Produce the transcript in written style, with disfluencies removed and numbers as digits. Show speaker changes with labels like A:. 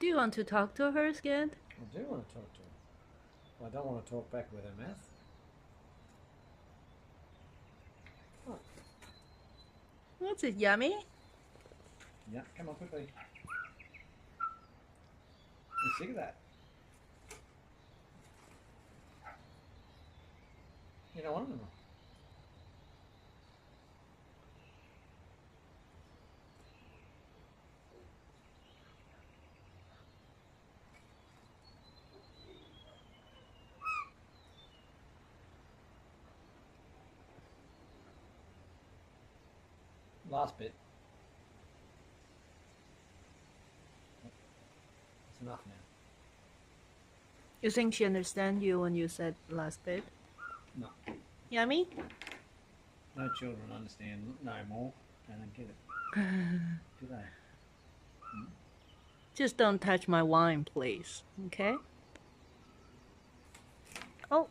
A: Do you want to talk to her again?
B: I do want to talk to her. Well, I don't want to talk back with her mouth.
A: What's it, yummy?
B: Yeah, come on, quickly. I'm sick of that. You don't want them. Last bit. It's enough now.
A: You think she understand you when you said last bit?
B: No.
A: Yummy?
B: No children understand no more. They don't get it. Do they?
A: Just don't touch my wine, please. Okay? Oh.